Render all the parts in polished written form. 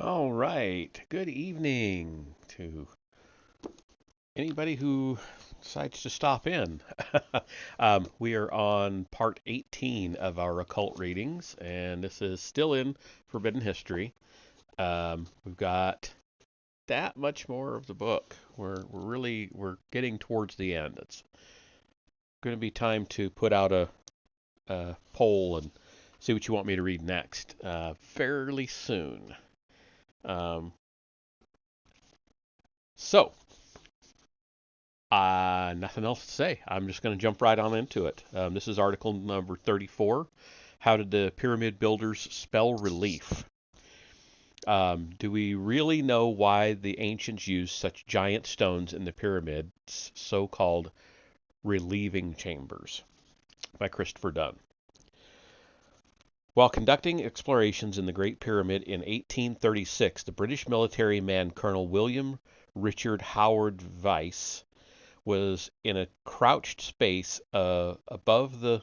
All right. Good evening to anybody who decides to stop in. We are on part 18 of our occult readings, and this is still in Forbidden History. We've got that much more of the book. We're getting towards the end. It's going to be time to put out a poll and see what you want me to read next fairly soon. Um, so, nothing else to say. I'm just going to jump right on into it. This is article number 34. How did the pyramid builders spell relief? Do we really know why the ancients used such giant stones in the pyramids, so-called relieving chambers? By Christopher Dunn. While conducting explorations in the Great Pyramid in 1836, the British military man Colonel William Richard Howard Vyse was in a crouched space above the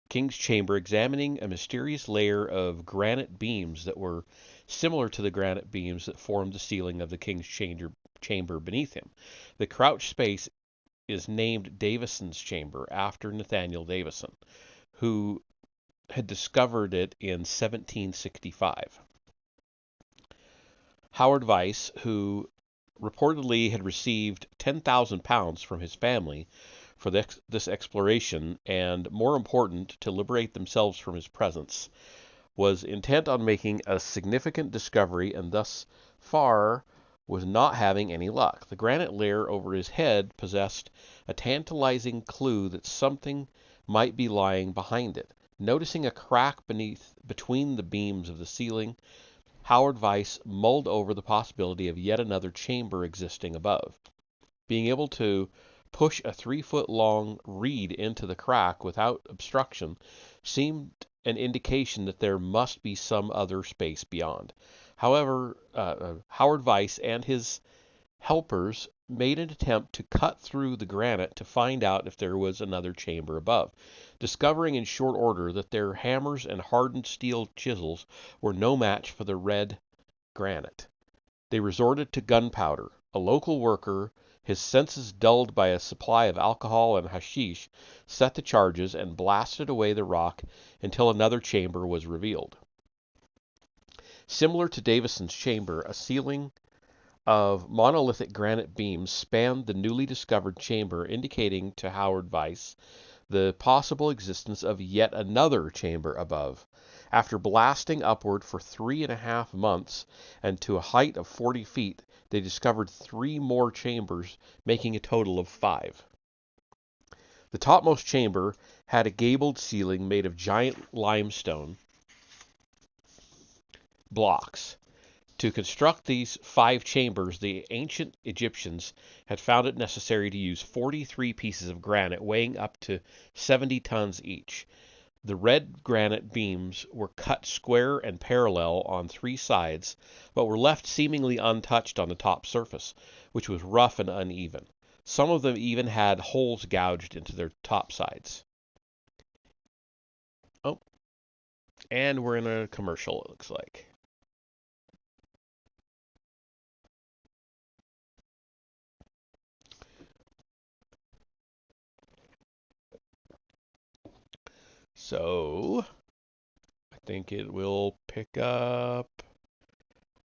king's chamber, examining a mysterious layer of granite beams that were similar to the granite beams that formed the ceiling of the king's chamber beneath him. The crouched space is named Davison's Chamber after Nathaniel Davison, who had discovered it in 1765. Howard Vyse, who reportedly had received £10,000 from his family for this exploration, and more important, to liberate themselves from his presence, was intent on making a significant discovery and thus far was not having any luck. The granite layer over his head possessed a tantalizing clue that something might be lying behind it. Noticing a crack between the beams of the ceiling, Howard Vyse mulled over the possibility of yet another chamber existing above. Being able to push a 3-foot-long reed into the crack without obstruction seemed an indication that there must be some other space beyond. However, Howard Vyse and his helpers made an attempt to cut through the granite to find out if there was another chamber above, discovering in short order that their hammers and hardened steel chisels were no match for the red granite. They resorted to gunpowder. A local worker, his senses dulled by a supply of alcohol and hashish, set the charges and blasted away the rock until another chamber was revealed. Similar to Davison's chamber, a ceiling of monolithic granite beams spanned the newly discovered chamber, indicating to Howard Weiss the possible existence of yet another chamber above. After blasting upward for 3.5 months and to a height of 40 feet, they discovered 3 more chambers, making a total of 5. The topmost chamber had a gabled ceiling made of giant limestone blocks. To construct these 5 chambers, the ancient Egyptians had found it necessary to use 43 pieces of granite weighing up to 70 tons each. The red granite beams were cut square and parallel on 3 sides, but were left seemingly untouched on the top surface, which was rough and uneven. Some of them even had holes gouged into their top sides. Oh, and we're in a commercial, it looks like. So, I think it will pick up.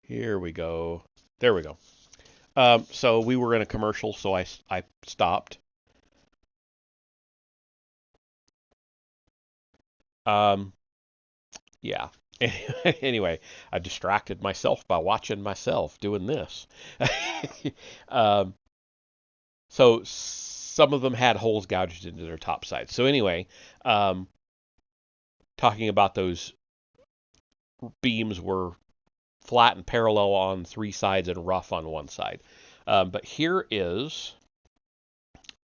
Here we go. There we go. So we were in a commercial, so I stopped. Yeah. Anyway, I distracted myself by watching myself doing this. um, so some of them had holes gouged into their top sides. So anyway, talking about those beams were flat and parallel on 3 sides and rough on 1 side. But here is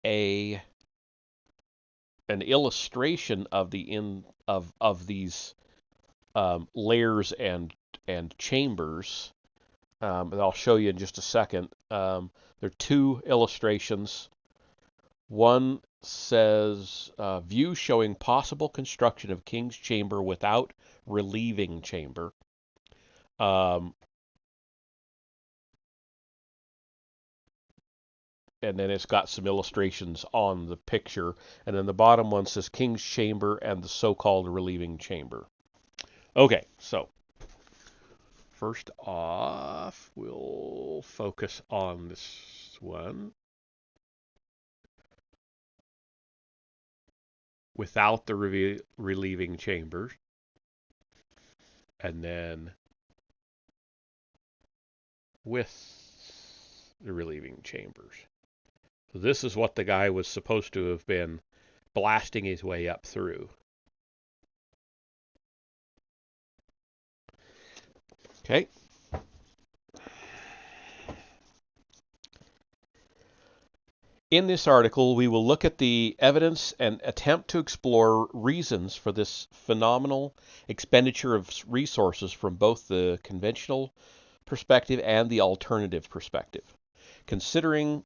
an illustration of these layers and chambers that I'll show you in just a second. There are 2 illustrations. One says view showing possible construction of King's Chamber without relieving chamber. And then it's got some illustrations on the picture. And then the bottom one says King's Chamber and the so-called relieving chamber. Okay, so first off, we'll focus on this one. Without the relieving chambers. And then with the relieving chambers. So this is what the guy was supposed to have been blasting his way up through. Okay. In this article, we will look at the evidence and attempt to explore reasons for this phenomenal expenditure of resources from both the conventional perspective and the alternative perspective. Considering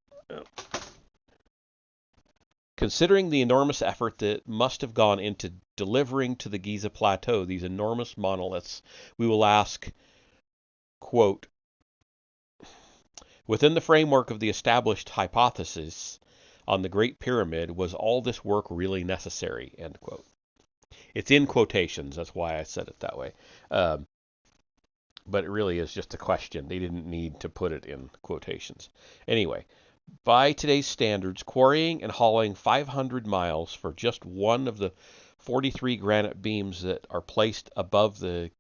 the enormous effort that must have gone into delivering to the Giza Plateau these enormous monoliths, we will ask, quote, within the framework of the established hypothesis on the Great Pyramid, was all this work really necessary? End quote. It's in quotations, that's why I said it that way. But it really is just a question. They didn't need to put it in quotations. Anyway, by today's standards, quarrying and hauling 500 miles for just one of the 43 granite beams that are placed above the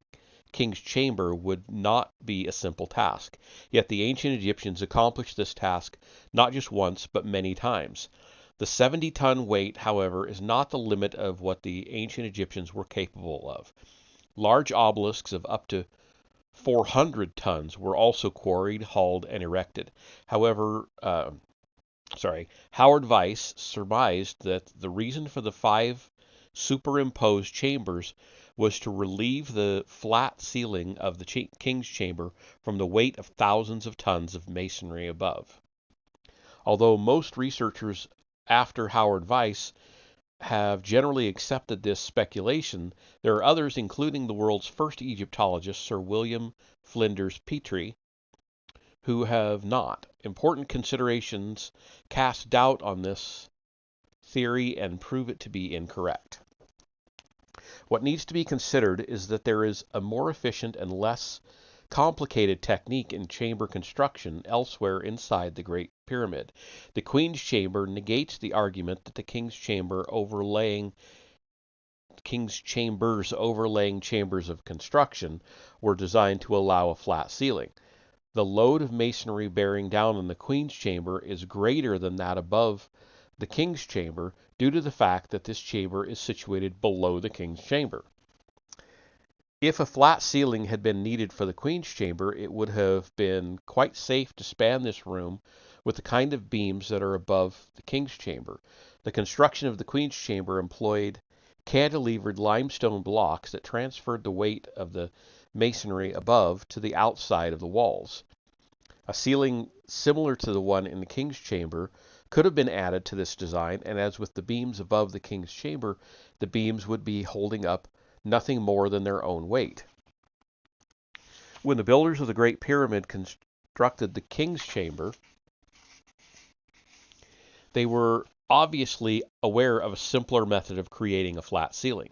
King's Chamber would not be a simple task. Yet the ancient Egyptians accomplished this task not just once, but many times. The 70-ton weight, however, is not the limit of what the ancient Egyptians were capable of. Large obelisks of up to 400 tons were also quarried, hauled, and erected. However, Howard Weiss surmised that the reason for the 5 superimposed chambers was to relieve the flat ceiling of the king's chamber from the weight of thousands of tons of masonry above. Although most researchers after Howard Weiss have generally accepted this speculation, there are others, including the world's first Egyptologist, Sir William Flinders Petrie, who have not. Important considerations cast doubt on this theory and prove it to be incorrect. What needs to be considered is that there is a more efficient and less complicated technique in chamber construction elsewhere inside the Great Pyramid. The Queen's Chamber negates the argument that the King's Chambers overlaying chambers of construction were designed to allow a flat ceiling. The load of masonry bearing down on the Queen's Chamber is greater than that above the King's Chamber due to the fact that this chamber is situated below the King's Chamber. If a flat ceiling had been needed for the Queen's Chamber, it would have been quite safe to span this room with the kind of beams that are above the King's Chamber. The construction of the Queen's Chamber employed cantilevered limestone blocks that transferred the weight of the masonry above to the outside of the walls. A ceiling similar to the one in the King's Chamber could have been added to this design, and as with the beams above the King's Chamber, the beams would be holding up nothing more than their own weight. When the builders of the Great Pyramid constructed the King's Chamber, they were obviously aware of a simpler method of creating a flat ceiling.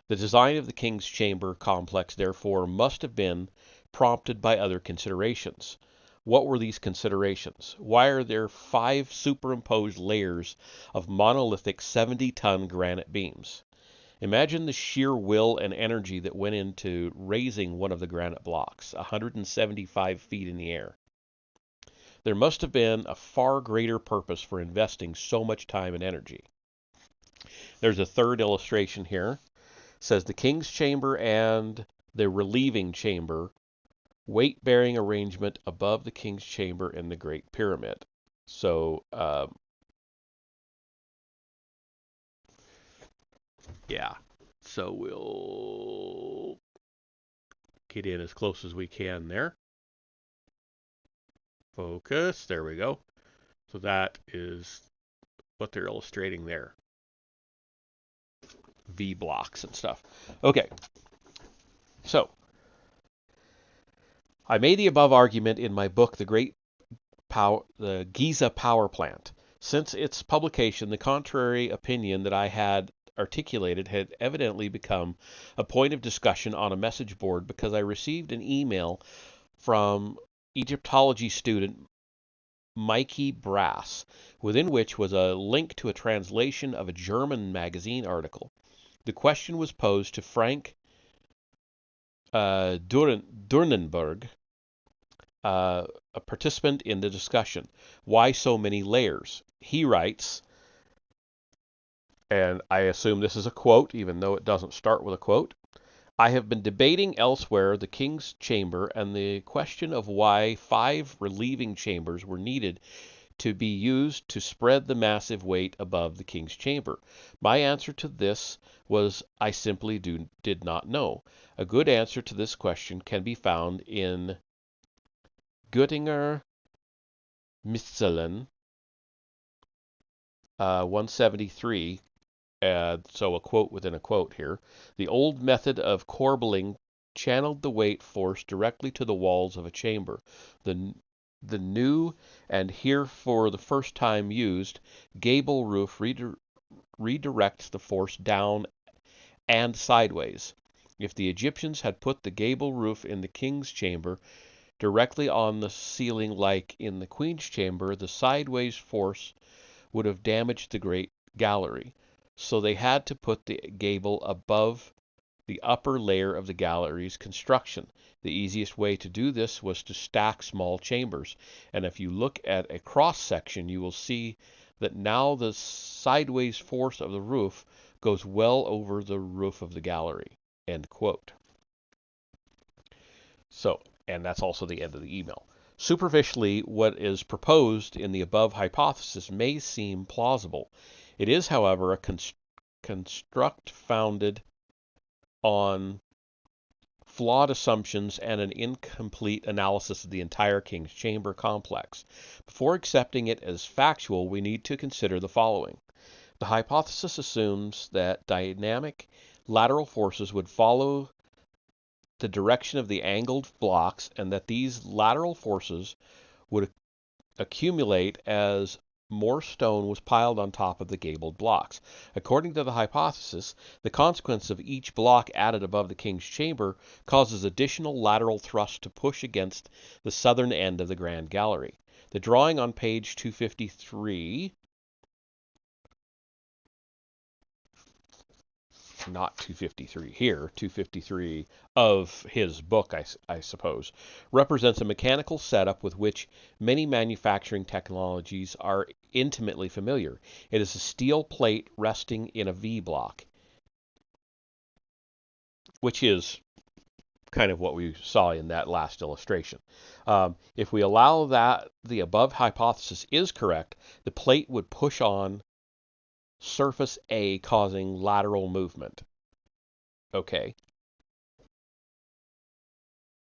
The design of the King's Chamber complex, therefore, must have been prompted by other considerations. What were these considerations? Why are there 5 superimposed layers of monolithic 70-ton granite beams? Imagine the sheer will and energy that went into raising one of the granite blocks, 175 feet in the air. There must have been a far greater purpose for investing so much time and energy. There's a third illustration here. It says the King's Chamber and the relieving chamber, weight-bearing arrangement above the King's Chamber in the Great Pyramid. So, yeah. So we'll get in as close as we can there. Focus. There we go. So that is what they're illustrating there. V blocks and stuff. Okay. So, I made the above argument in my book, the Giza Power Plant. Since its publication, the contrary opinion that I had articulated had evidently become a point of discussion on a message board because I received an email from Egyptology student Mikey Brass, within which was a link to a translation of a German magazine article. The question was posed to Frank Durnenberg, a participant in the discussion. Why so many layers? He writes, and I assume this is a quote, even though it doesn't start with a quote, I have been debating elsewhere the King's Chamber and the question of why 5 relieving chambers were needed to be used to spread the massive weight above the King's Chamber. My answer to this was I simply did not know. A good answer to this question can be found in Göttinger Missalen 173, so a quote within a quote here. The old method of corbelling channeled the weight force directly to the walls of a chamber. The new, and here for the first time used, gable roof redirects the force down and sideways. If the Egyptians had put the gable roof in the King's Chamber directly on the ceiling like in the Queen's Chamber, the sideways force would have damaged the great gallery. So they had to put the gable above the upper layer of the gallery's construction. The easiest way to do this was to stack small chambers, and if you look at a cross section, you will see that now the sideways force of the roof goes well over the roof of the gallery. End quote. So, and that's also the end of the email. Superficially, what is proposed in the above hypothesis may seem plausible. It is, however, a construct founded on flawed assumptions and an incomplete analysis of the entire King's Chamber complex. Before accepting it as factual, we need to consider the following. The hypothesis assumes that dynamic lateral forces would follow the direction of the angled blocks and that these lateral forces would accumulate as more stone was piled on top of the gabled blocks. According to the hypothesis, the consequence of each block added above the King's Chamber causes additional lateral thrust to push against the southern end of the Grand Gallery. The drawing on page 253, not 253 here, 253 of his book, I suppose, represents a mechanical setup with which many manufacturing technologies are intimately familiar. It is a steel plate resting in a V block, which is kind of what we saw in that last illustration. If we allow that the above hypothesis is correct, the plate would push on surface A, causing lateral movement. Okay.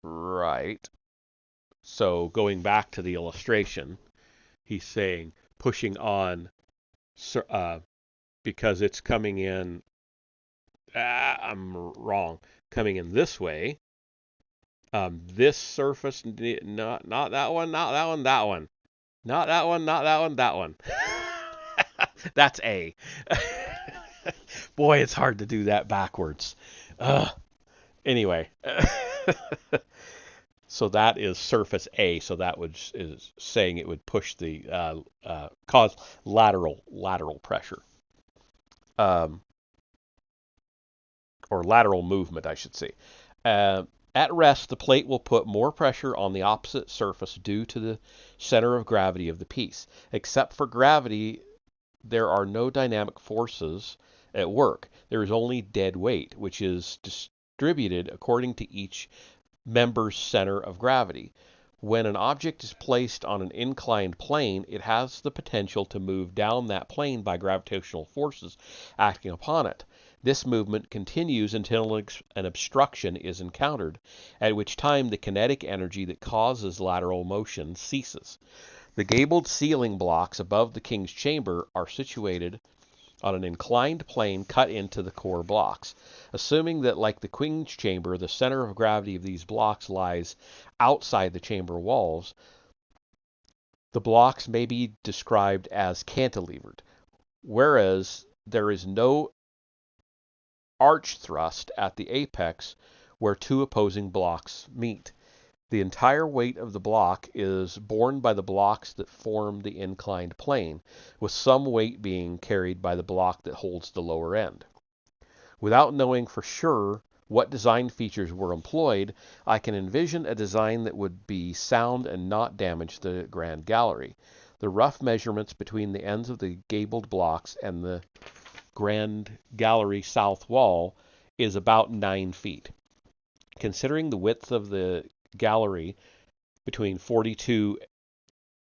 Right. So going back to the illustration, he's saying pushing on because it's coming in, I'm wrong, coming in this way. This surface, not that one, not that one, that one. Not that one, not that one, that one. That's A. Boy, it's hard to do that backwards. Anyway, so that is surface A. So that is saying it would push the cause lateral pressure, or lateral movement, I should say. At rest, the plate will put more pressure on the opposite surface due to the center of gravity of the piece. Except for gravity, there are no dynamic forces at work. There is only dead weight, which is distributed according to each member's center of gravity. When an object is placed on an inclined plane, it has the potential to move down that plane by gravitational forces acting upon it. This movement continues until an obstruction is encountered, at which time the kinetic energy that causes lateral motion ceases. The gabled ceiling blocks above the King's Chamber are situated on an inclined plane cut into the core blocks. Assuming that, like the King's Chamber, the center of gravity of these blocks lies outside the chamber walls, the blocks may be described as cantilevered, whereas there is no arch thrust at the apex where two opposing blocks meet. The entire weight of the block is borne by the blocks that form the inclined plane, with some weight being carried by the block that holds the lower end. Without knowing for sure what design features were employed, I can envision a design that would be sound and not damage the Grand Gallery. The rough measurements between the ends of the gabled blocks and the Grand Gallery south wall is about 9 feet. Considering the width of the gallery between 42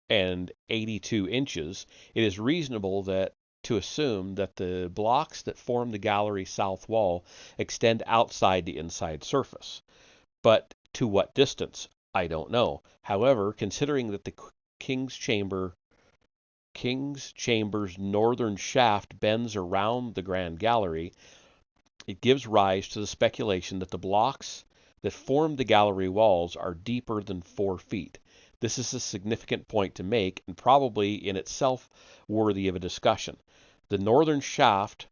and 82 inches, it is reasonable to assume that the blocks that form the gallery south wall extend outside the inside surface. But to what distance? I don't know. However, considering that the King's Chamber's northern shaft bends around the Grand Gallery, it gives rise to the speculation that the blocks that form the gallery walls are deeper than 4 feet. This is a significant point to make and probably in itself worthy of a discussion. The northern shaft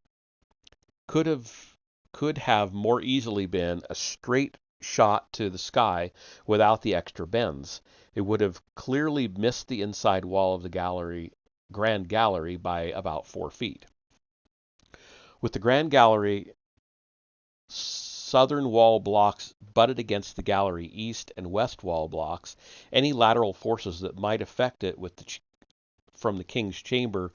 could have more easily been a straight shot to the sky without the extra bends. It would have clearly missed the inside wall of the Grand Gallery by about 4 feet. With the Grand Gallery southern wall blocks butted against the gallery east and west wall blocks, any lateral forces that might affect it from the King's Chamber's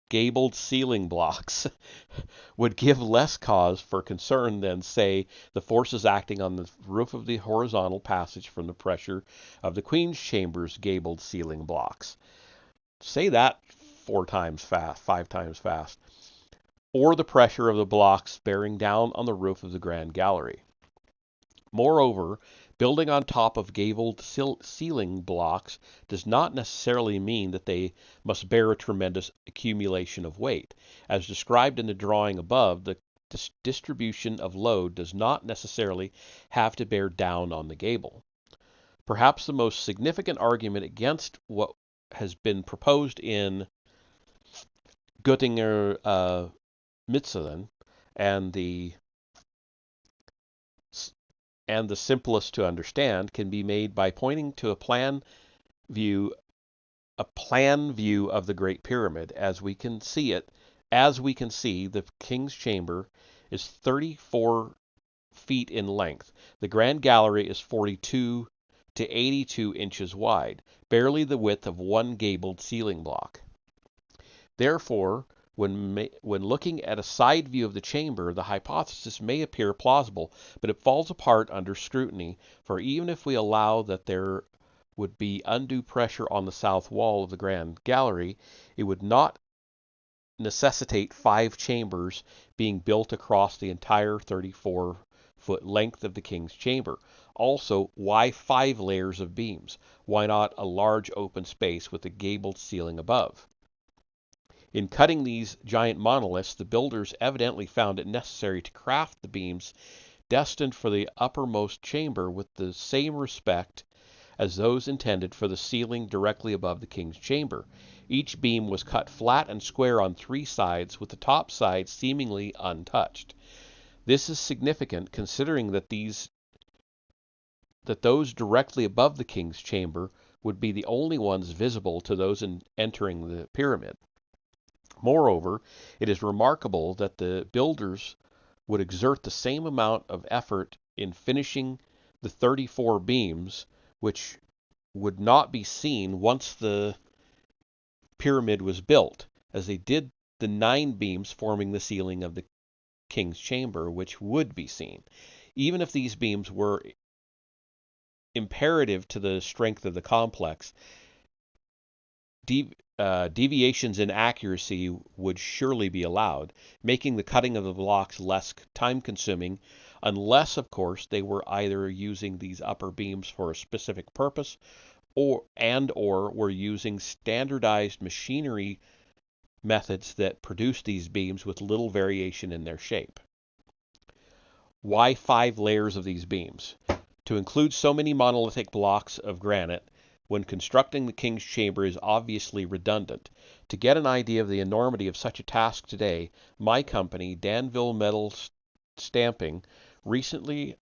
gabled ceiling blocks would give less cause for concern than, say, the forces acting on the roof of the horizontal passage from the pressure of the Queen's Chamber's gabled ceiling blocks. Say that 4 times fast, 5 times fast. Or the pressure of the blocks bearing down on the roof of the Grand Gallery. Moreover, building on top of gabled ceiling blocks does not necessarily mean that they must bear a tremendous accumulation of weight. As described in the drawing above, the distribution of load does not necessarily have to bear down on the gable. Perhaps the most significant argument against what has been proposed in Göttinger Mitzelen and the simplest to understand can be made by pointing to a plan view of the Great Pyramid. As we can see, the King's Chamber is 34 feet in length. The Grand Gallery is 42 to 82 inches wide, barely the width of one gabled ceiling block. Therefore, when looking at a side view of the chamber, the hypothesis may appear plausible, but it falls apart under scrutiny, for even if we allow that there would be undue pressure on the south wall of the Grand Gallery, it would not necessitate 5 chambers being built across the entire 34-foot length of the King's Chamber. Also, why 5 layers of beams? Why not a large open space with a gabled ceiling above? In cutting these giant monoliths, the builders evidently found it necessary to craft the beams destined for the uppermost chamber with the same respect as those intended for the ceiling directly above the King's Chamber. Each beam was cut flat and square on 3 sides, with the top side seemingly untouched. This is significant considering that those directly above the King's Chamber would be the only ones visible to those entering the pyramid. Moreover, it is remarkable that the builders would exert the same amount of effort in finishing the 34 beams, which would not be seen once the pyramid was built, as they did the 9 beams forming the ceiling of the King's Chamber, which would be seen. Even if these beams were imperative to the strength of the complex, deviations in accuracy would surely be allowed, making the cutting of the blocks less time-consuming, unless, of course, they were either using these upper beams for a specific purpose or were using standardized machinery methods that produce these beams with little variation in their shape. Why 5 layers of these beams? To include so many monolithic blocks of granite when constructing the King's Chamber is obviously redundant. To get an idea of the enormity of such a task today, my company, Danville Metal Stamping, recently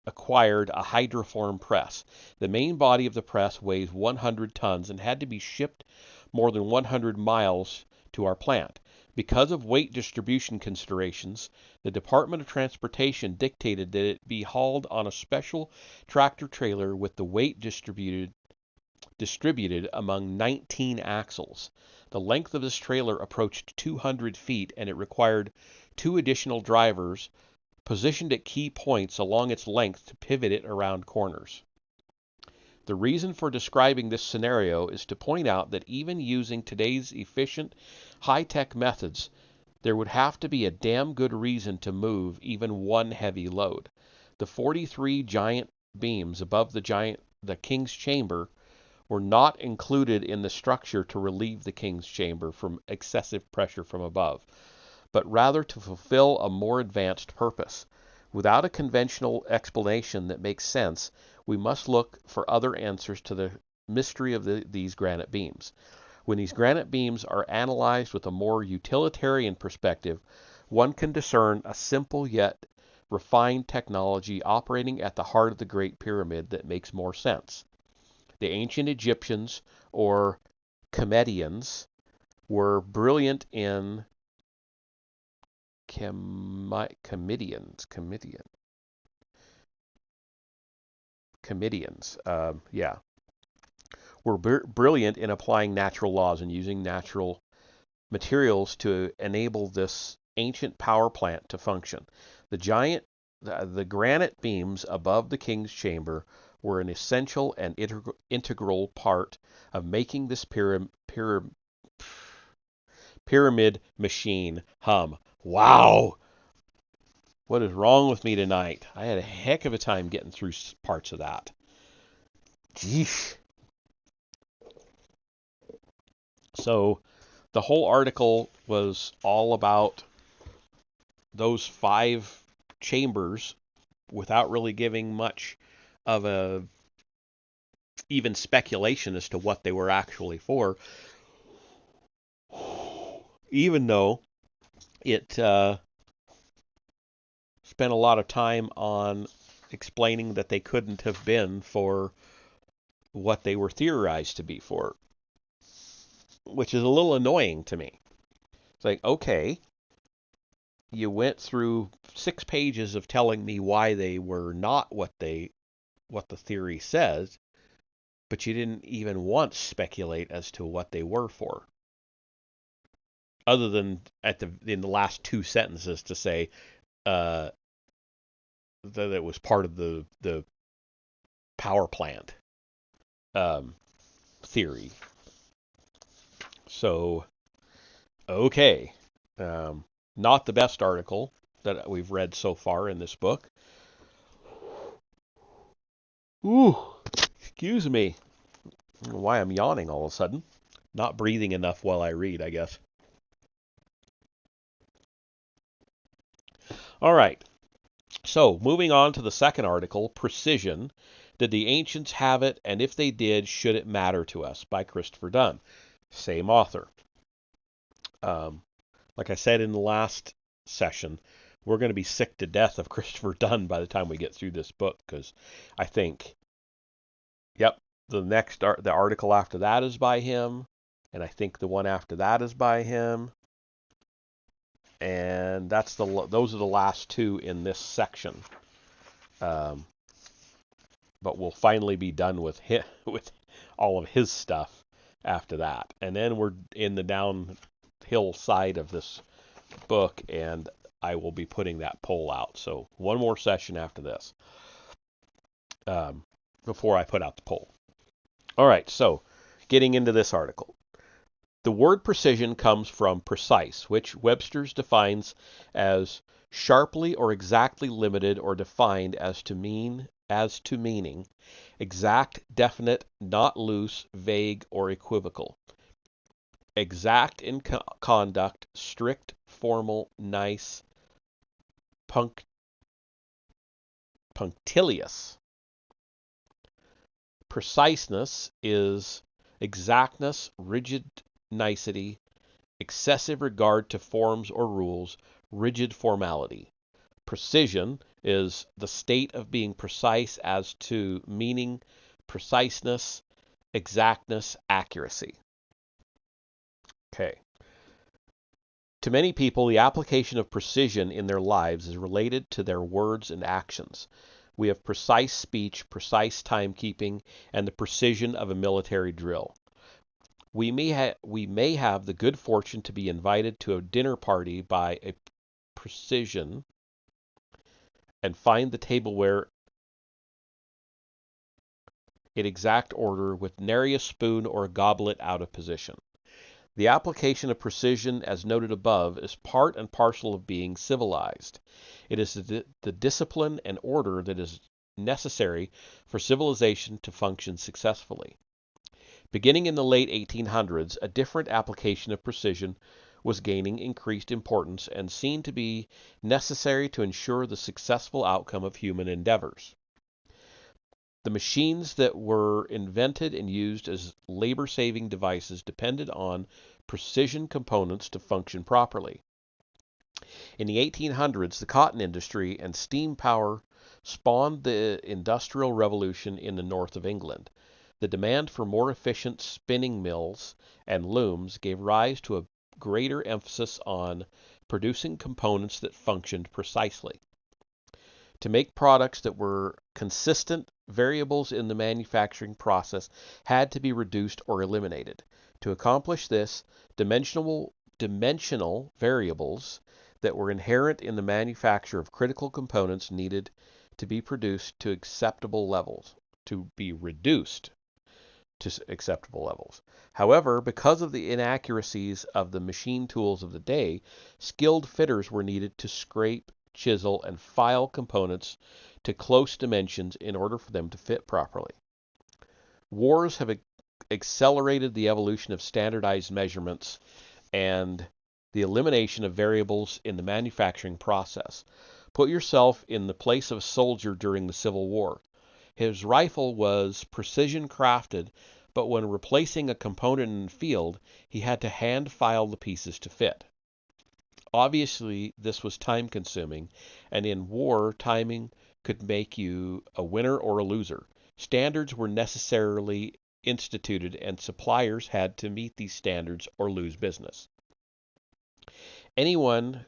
acquired a hydroform press. The main body of the press weighs 100 tons and had to be shipped more than 100 miles to our plant. Because of weight distribution considerations, the Department of Transportation dictated that it be hauled on a special tractor trailer with the weight distributed among 19 axles. The length of this trailer approached 200 feet, and it required 2 additional drivers positioned at key points along its length to pivot it around corners. The reason for describing this scenario is to point out that even using today's efficient, high-tech methods, there would have to be a damn good reason to move even one heavy load. The 43 giant beams above the King's Chamber were not included in the structure to relieve the King's Chamber from excessive pressure from above, but rather to fulfill a more advanced purpose. Without a conventional explanation that makes sense, we must look for other answers to the mystery of these granite beams. When these granite beams are analyzed with a more utilitarian perspective, one can discern a simple yet refined technology operating at the heart of the Great Pyramid that makes more sense. The ancient Egyptians, or Comedians, were brilliant in comedians, were brilliant in applying natural laws and using natural materials to enable this ancient power plant to function. The granite beams above the king's chamber were an essential and integral part of making this pyramid machine hum. Wow! What is wrong with me tonight? I had a heck of a time getting through parts of that. Geesh. So the whole article was all about those 5 chambers without really giving much of a even speculation as to what they were actually for, even though it spent a lot of time on explaining that they couldn't have been for what they were theorized to be for, which is a little annoying to me. It's like, okay, you went through 6 pages of telling me why they were not what the theory says, but you didn't even once speculate as to what they were for, other than in the last 2 sentences to say that it was part of the power plant theory. So, okay, not the best article that we've read so far in this book. Ooh, excuse me. I don't know why I'm yawning all of a sudden. Not breathing enough while I read, I guess. All right. So, moving on to the second article, Precision. Did the Ancients have it, and if they did, should it matter to us? By Christopher Dunn. Same author. Like I said in the last session, we're going to be sick to death of Christopher Dunn by the time we get through this book, because I think, yep, the article after that is by him, and I think the one after that is by him, and those are the last 2 in this section. But we'll finally be done with all of his stuff after that, and then we're in the downhill side of this book, and I will be putting that poll out. So one more session after this, before I put out the poll. All right, so getting into this article. The word precision comes from precise, which Webster's defines as sharply or exactly limited or defined as to meaning, exact, definite, not loose, vague, or equivocal. Exact in conduct, strict, formal, nice, punctilious. Preciseness is exactness, rigid nicety, excessive regard to forms or rules, rigid formality. Precision is the state of being precise as to meaning, preciseness, exactness, accuracy. Okay. To many people, the application of precision in their lives is related to their words and actions. We have precise speech, precise timekeeping, and the precision of a military drill. We may have the good fortune to be invited to a dinner party by a precision and find the tableware in exact order with nary a spoon or a goblet out of position. The application of precision, as noted above, is part and parcel of being civilized. It is the discipline and order that is necessary for civilization to function successfully. Beginning in the late 1800s, a different application of precision was gaining increased importance and seen to be necessary to ensure the successful outcome of human endeavors. The machines that were invented and used as labor-saving devices depended on precision components to function properly. In the 1800s, the cotton industry and steam power spawned the Industrial Revolution in the north of England. The demand for more efficient spinning mills and looms gave rise to a greater emphasis on producing components that functioned precisely. To make products that were consistent, variables in the manufacturing process had to be reduced or eliminated. To accomplish this, dimensional dimensional variables that were inherent in the manufacture of critical components needed to be produced to acceptable levels, to be reduced to acceptable levels. However, because of the inaccuracies of the machine tools of the day, skilled fitters were needed to scrape, chisel, and file components to close dimensions in order for them to fit properly. Wars have accelerated the evolution of standardized measurements and the elimination of variables in the manufacturing process. Put yourself in the place of a soldier during the Civil War. His rifle was precision crafted, but when replacing a component in the field, he had to hand file the pieces to fit. Obviously, this was time consuming, and in war, timing could make you a winner or a loser. Standards were necessarily instituted, and suppliers had to meet these standards or lose business. Anyone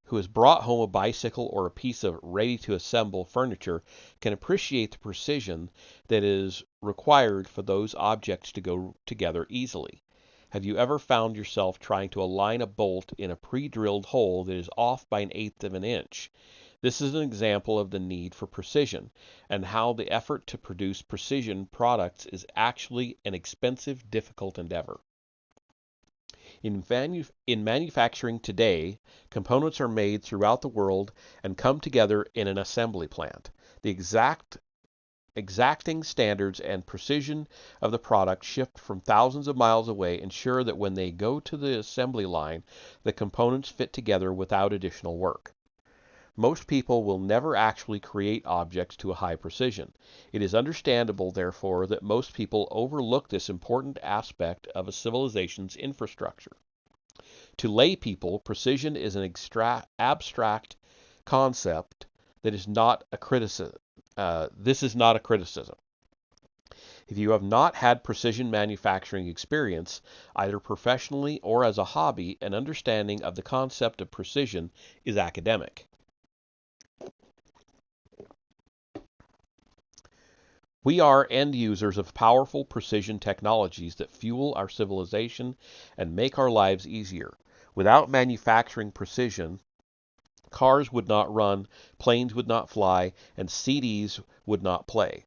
who has brought home a bicycle or a piece of ready-to-assemble furniture can appreciate the precision that is required for those objects to go together easily. Have you ever found yourself trying to align a bolt in a pre-drilled hole that is off by 1/8 of an inch? This is an example of the need for precision, and how the effort to produce precision products is actually an expensive, difficult endeavor. In manufacturing today, components are made throughout the world and come together in an assembly plant. The exacting standards and precision of the product shipped from thousands of miles away ensure that when they go to the assembly line, the components fit together without additional work. Most people will never actually create objects to a high precision. It is understandable, therefore, that most people overlook this important aspect of a civilization's infrastructure. To lay people, precision is an abstract concept that is not a criticism. This is not a criticism. If you have not had precision manufacturing experience, either professionally or as a hobby, an understanding of the concept of precision is academic. We are end users of powerful precision technologies that fuel our civilization and make our lives easier. Without manufacturing precision, cars would not run, planes would not fly, and CDs would not play.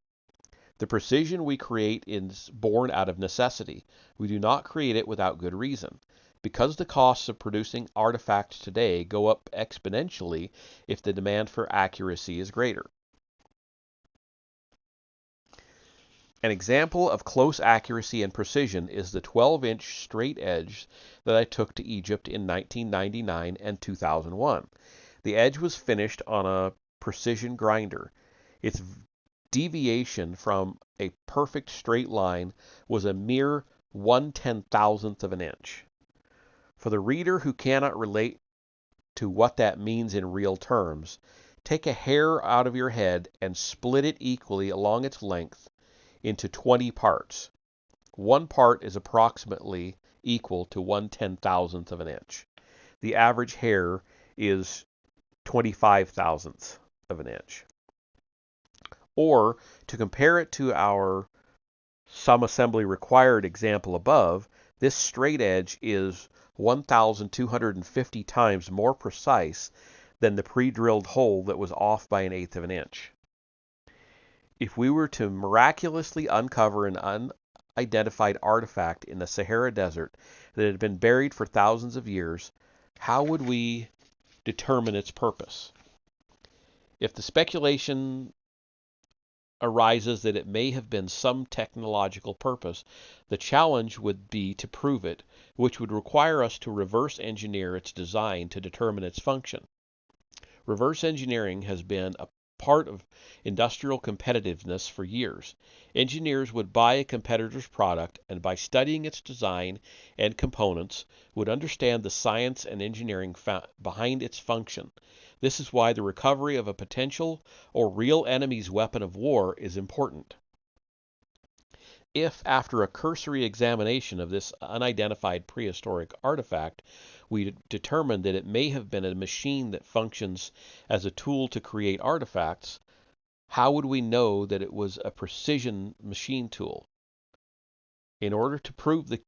The precision we create is born out of necessity. We do not create it without good reason. Because the costs of producing artifacts today go up exponentially if the demand for accuracy is greater. An example of close accuracy and precision is the 12-inch straight edge that I took to Egypt in 1999 and 2001. The edge was finished on a precision grinder. Its deviation from a perfect straight line was a mere 1/10,000th of an inch. For the reader who cannot relate to what that means in real terms, take a hair out of your head and split it equally along its length into 20 parts. One part is approximately equal to 1/10,000th of an inch. The average hair is 25,000ths of an inch. Or, to compare it to our some assembly required example above, this straight edge is 1,250 times more precise than the pre-drilled hole that was off by 1/8 of an inch. If we were to miraculously uncover an unidentified artifact in the Sahara Desert that had been buried for thousands of years, how would we determine its purpose? If the speculation arises that it may have been some technological purpose, the challenge would be to prove it, which would require us to reverse engineer its design to determine its function. Reverse engineering has been a part of industrial competitiveness for years. Engineers would buy a competitor's product and by studying its design and components would understand the science and engineering behind its function. This is why the recovery of a potential or real enemy's weapon of war is important. If, after a cursory examination of this unidentified prehistoric artifact, we determine that it may have been a machine that functions as a tool to create artifacts, how would we know that it was a precision machine tool? In order to prove the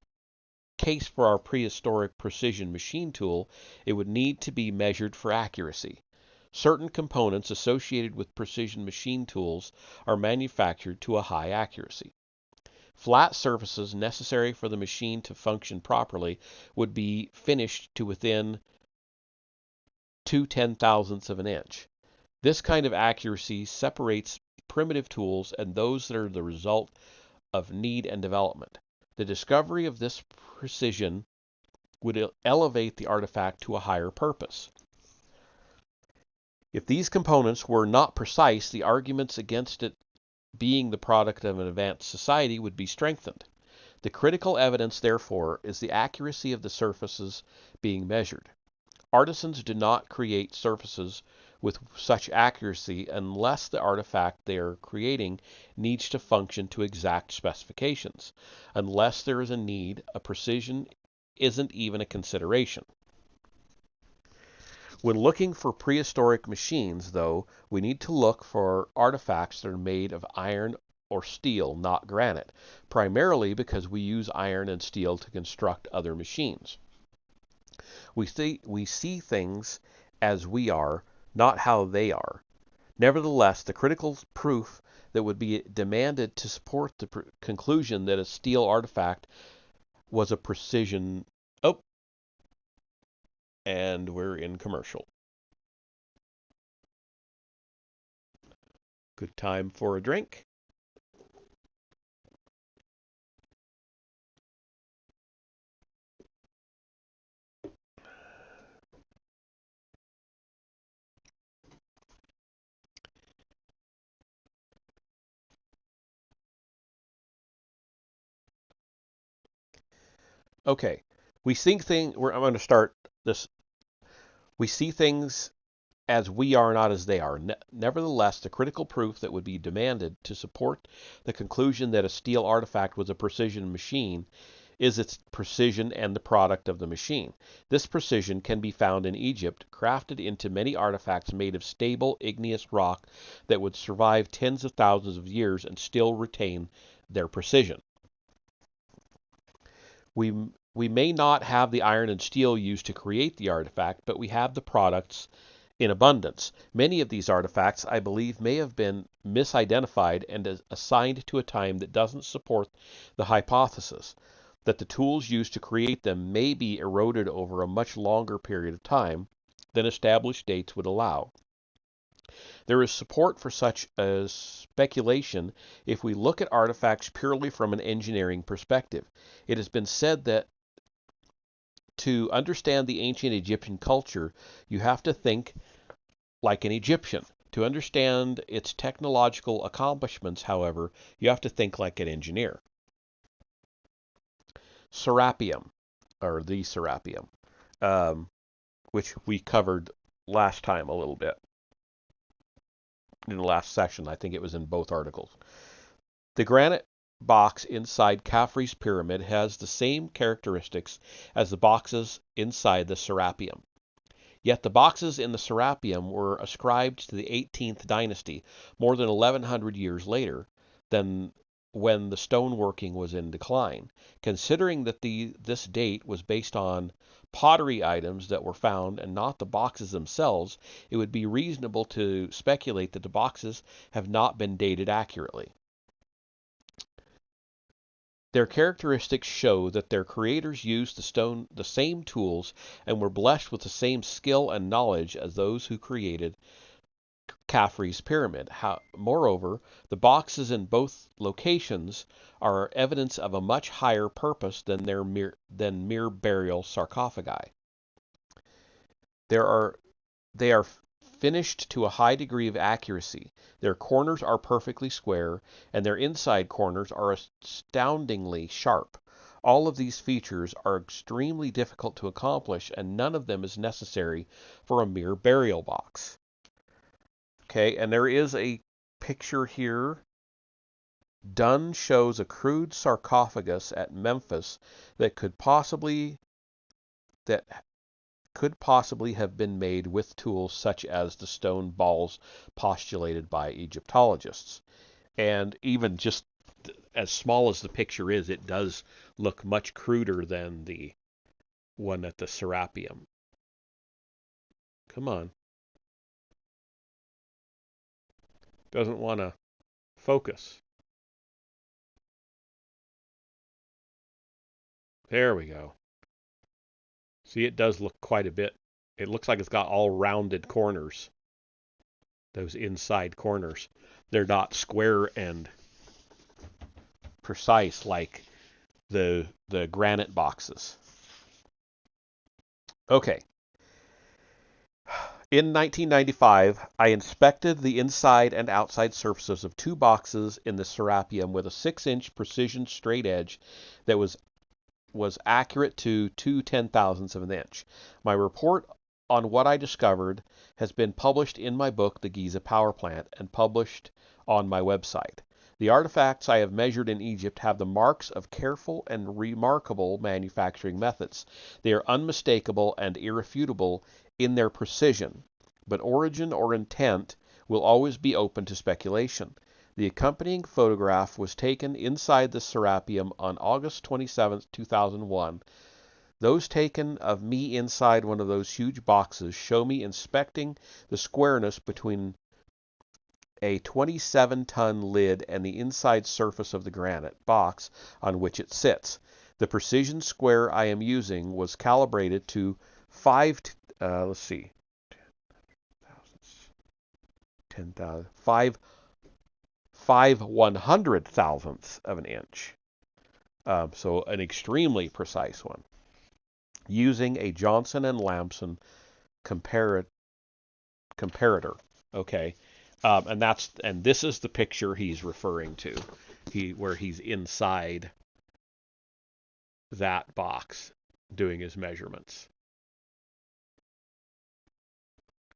case for our prehistoric precision machine tool, it would need to be measured for accuracy. Certain components associated with precision machine tools are manufactured to a high accuracy. Flat surfaces necessary for the machine to function properly would be finished to within 2/10,000ths of an inch. This kind of accuracy separates primitive tools and those that are the result of need and development. The discovery of this precision would elevate the artifact to a higher purpose. If these components were not precise, the arguments against it being the product of an advanced society would be strengthened. The critical evidence, therefore, is the accuracy of the surfaces being measured. Artisans do not create surfaces with such accuracy unless the artifact they are creating needs to function to exact specifications. Unless there is a need, a precision isn't even a consideration. When looking for prehistoric machines, though, we need to look for artifacts that are made of iron or steel, not granite, primarily because we use iron and steel to construct other machines. We see things as we are, not how they are. Nevertheless, the critical proof that would be demanded to support the conclusion that a steel artifact was a precision... Oh, and we're in commercial. Good time for a drink. Okay, I'm going to start this. We see things as we are, not as they are. Nevertheless, the critical proof that would be demanded to support the conclusion that a steel artifact was a precision machine is its precision and the product of the machine. This precision can be found in Egypt, crafted into many artifacts made of stable, igneous rock that would survive tens of thousands of years and still retain their precision. We may not have the iron and steel used to create the artifact, but we have the products in abundance. Many of these artifacts, I believe, may have been misidentified and assigned to a time that doesn't support the hypothesis that the tools used to create them may be eroded over a much longer period of time than established dates would allow. There is support for such a speculation if we look at artifacts purely from an engineering perspective. It has been said that to understand the ancient Egyptian culture, you have to think like an Egyptian. To understand its technological accomplishments, however, you have to think like an engineer. Serapeum, or the Serapeum, which we covered last time a little bit. In the last session, I think it was in both articles. The granite box inside Khafre's pyramid has the same characteristics as the boxes inside the Serapeum. Yet the boxes in the Serapeum were ascribed to the 18th dynasty, more than 1100 years later than when the stoneworking was in decline. Considering that this date was based on pottery items that were found and not the boxes themselves, it would be reasonable to speculate that the boxes have not been dated accurately. Their characteristics show that their creators used the same tools and were blessed with the same skill and knowledge as those who created Khafre's pyramid. Moreover, the boxes in both locations are evidence of a much higher purpose than mere burial sarcophagi. They are finished to a high degree of accuracy. Their corners are perfectly square, and their inside corners are astoundingly sharp. All of these features are extremely difficult to accomplish, and none of them is necessary for a mere burial box. Okay, and there is a picture here. Dunn shows a crude sarcophagus at Memphis that could possibly have been made with tools such as the stone balls postulated by Egyptologists. And even just as small as the picture is, it does look much cruder than the one at the Serapeum. Come on. Doesn't want to focus. There we go. See, it does look quite a bit. It looks like it's got all rounded corners. Those inside corners. They're not square and precise like the granite boxes. Okay. In 1995, I inspected the inside and outside surfaces of two boxes in the Serapeum with a 6-inch precision straight edge that was accurate to 2/10,000ths of an inch. My report on what I discovered has been published in my book, The Giza Power Plant, and published on my website. The artifacts I have measured in Egypt have the marks of careful and remarkable manufacturing methods. They are unmistakable and irrefutable in their precision, but origin or intent will always be open to speculation. The accompanying photograph was taken inside the Serapeum on August 27, 2001. Those taken of me inside one of those huge boxes show me inspecting the squareness between a 27-ton lid and the inside surface of the granite box on which it sits. The precision square I am using was calibrated to 5/100,000ths of an inch. So an extremely precise one, using a Johnson and Lamson comparator. Okay, and this is the picture he's referring to, where he's inside that box doing his measurements.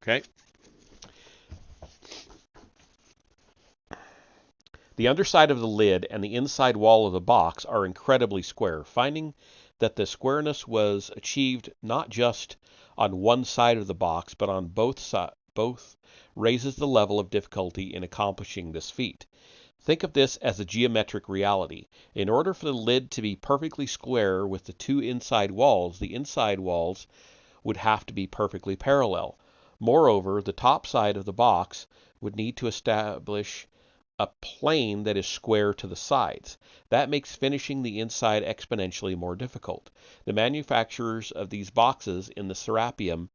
Okay. The underside of the lid and the inside wall of the box are incredibly square. Finding that the squareness was achieved not just on one side of the box, but on both raises the level of difficulty in accomplishing this feat. Think of this as a geometric reality. In order for the lid to be perfectly square with the two inside walls, the inside walls would have to be perfectly parallel. Moreover, the top side of the box would need to establish a plane that is square to the sides. That makes finishing the inside exponentially more difficult. The manufacturers of these boxes in the Serapeum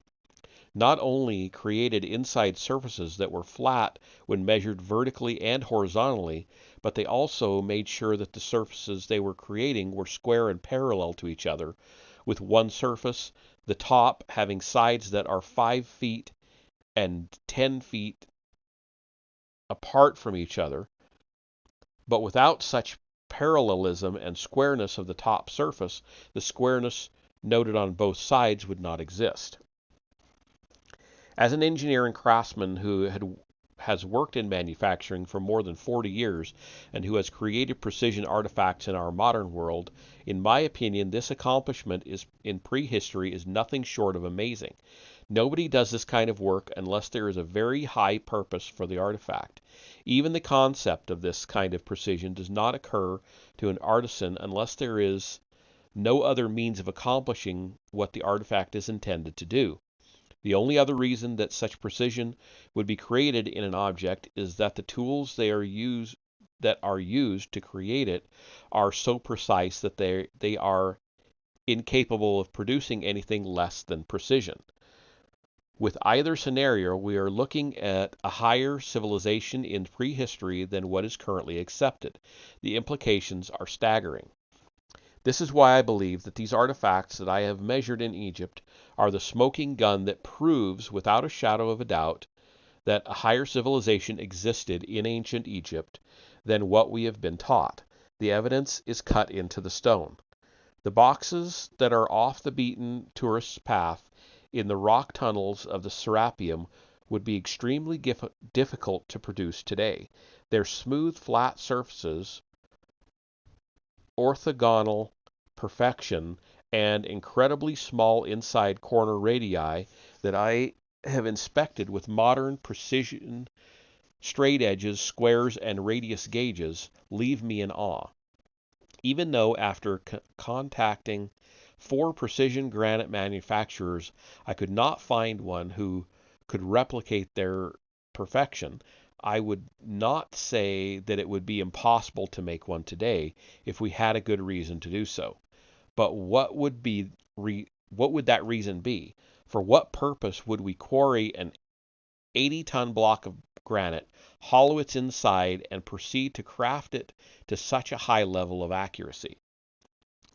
not only created inside surfaces that were flat when measured vertically and horizontally, but they also made sure that the surfaces they were creating were square and parallel to each other, with one surface, the top, having sides that are 5 feet and 10 feet apart from each other. But without such parallelism and squareness of the top surface, the squareness noted on both sides would not exist. As an engineer and craftsman who has worked in manufacturing for more than 40 years and who has created precision artifacts in our modern world, in my opinion, this accomplishment in prehistory is nothing short of amazing. Nobody does this kind of work unless there is a very high purpose for the artifact. Even the concept of this kind of precision does not occur to an artisan unless there is no other means of accomplishing what the artifact is intended to do. The only other reason that such precision would be created in an object is that the tools that are used to create it are so precise that they are incapable of producing anything less than precision. With either scenario, we are looking at a higher civilization in prehistory than what is currently accepted. The implications are staggering. This is why I believe that these artifacts that I have measured in Egypt are the smoking gun that proves, without a shadow of a doubt, that a higher civilization existed in ancient Egypt than what we have been taught. The evidence is cut into the stone. The boxes that are off the beaten tourist's path in the rock tunnels of the Serapeum would be extremely difficult to produce today. Their smooth, flat surfaces, orthogonal perfection, and incredibly small inside corner radii that I have inspected with modern precision straight edges, squares, and radius gauges leave me in awe. Even though after contacting 4 precision granite manufacturers, I could not find one who could replicate their perfection, I would not say that it would be impossible to make one today if we had a good reason to do so. But what would that reason be? For what purpose would we quarry an 80-ton block of granite, hollow its inside, and proceed to craft it to such a high level of accuracy?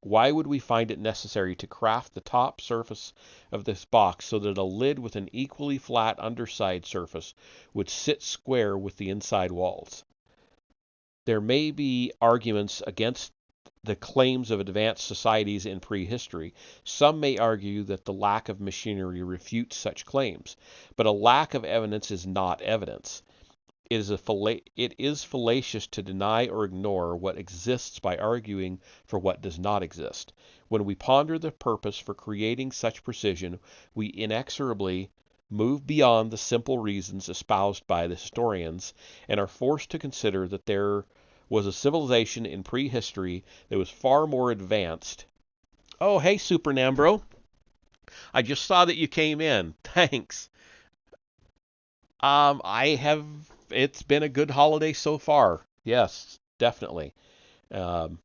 Why would we find it necessary to craft the top surface of this box so that a lid with an equally flat underside surface would sit square with the inside walls? There may be arguments against the claims of advanced societies in prehistory. Some may argue that the lack of machinery refutes such claims, but a lack of evidence is not evidence. It is fallacious to deny or ignore what exists by arguing for what does not exist. When we ponder the purpose for creating such precision, we inexorably move beyond the simple reasons espoused by the historians and are forced to consider that there was a civilization in prehistory that was far more advanced. Oh, hey, Super Nambro. I just saw that you came in. Thanks. I have. It's been a good holiday so far. Yes, definitely. Um,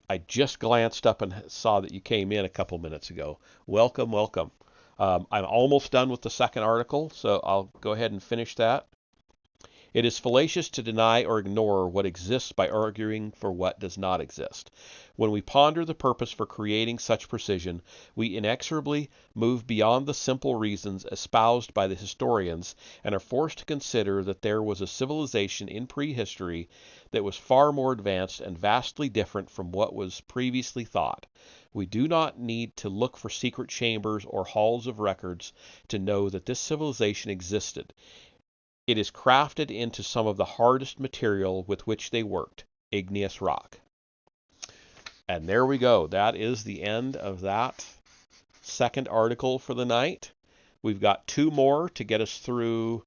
I just glanced up and saw that you came in a couple minutes ago. Welcome, welcome. I'm almost done with the second article, so I'll go ahead and finish that. It is fallacious to deny or ignore what exists by arguing for what does not exist. When we ponder the purpose for creating such precision, we inexorably move beyond the simple reasons espoused by the historians and are forced to consider that there was a civilization in prehistory that was far more advanced and vastly different from what was previously thought. We do not need to look for secret chambers or halls of records to know that this civilization existed. It is crafted into some of the hardest material with which they worked, igneous rock. And there we go. That is the end of that second article for the night. We've got 2 more to get us through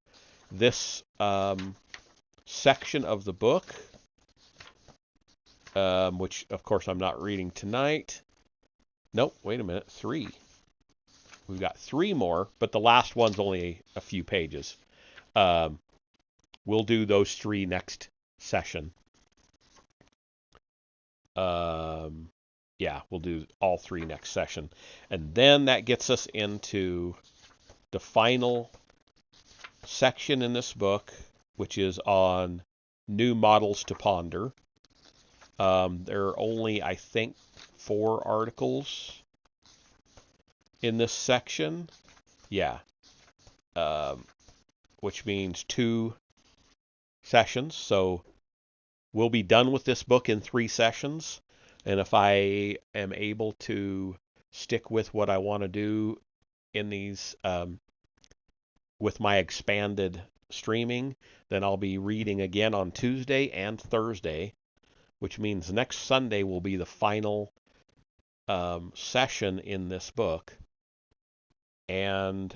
this section of the book, which, of course, I'm not reading tonight. Nope, wait a minute, 3. We've got 3 more, but the last one's only a few pages. We'll do those 3 next session. Yeah, we'll do all 3 next session. And then that gets us into the final section in this book, which is on new models to ponder. There are only, I think, 4 articles in this section. Yeah. Which means 2 sessions. So we'll be done with this book in 3 sessions. And if I am able to stick with what I want to do in these, with my expanded streaming, then I'll be reading again on Tuesday and Thursday, which means next Sunday will be the final session in this book. And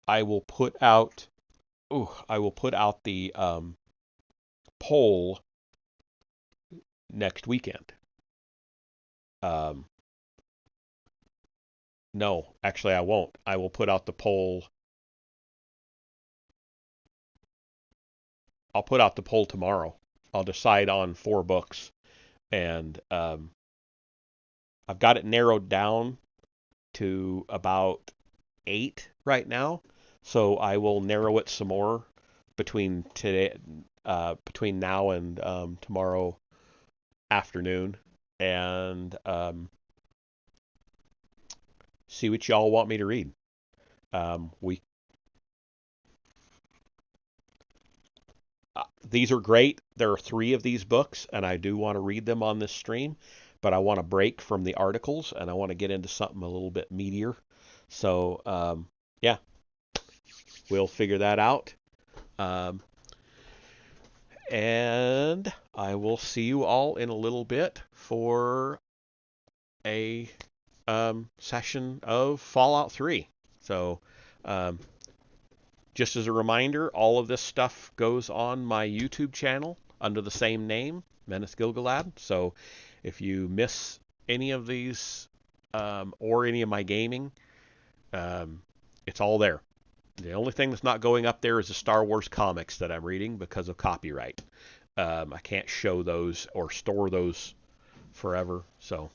I will put out the poll next weekend. No, actually I won't. I will put out the poll. I'll put out the poll tomorrow. I'll decide on 4 books, and I've got it narrowed down to about 8 right now. So I will narrow it some more between now and tomorrow afternoon, and see what y'all want me to read. These are great. There are 3 of these books, and I do want to read them on this stream, but I want to break from the articles, and I want to get into something a little bit meatier. So, yeah, we'll figure that out. And I will see you all in a little bit for a session of Fallout 3. So, Just as a reminder, all of this stuff goes on my YouTube channel under the same name, Menace Gilgalad. So if you miss any of these or any of my gaming, it's all there. The only thing that's not going up there is the Star Wars comics that I'm reading because of copyright. I can't show those or store those forever. So,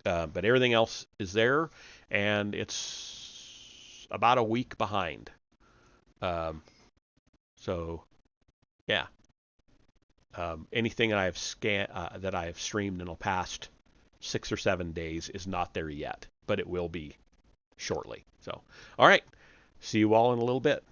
but everything else is there, and it's about a week behind. So, yeah. Anything that I have streamed in the past 6 or 7 days is not there yet, but it will be shortly. So, all right. See you all in a little bit.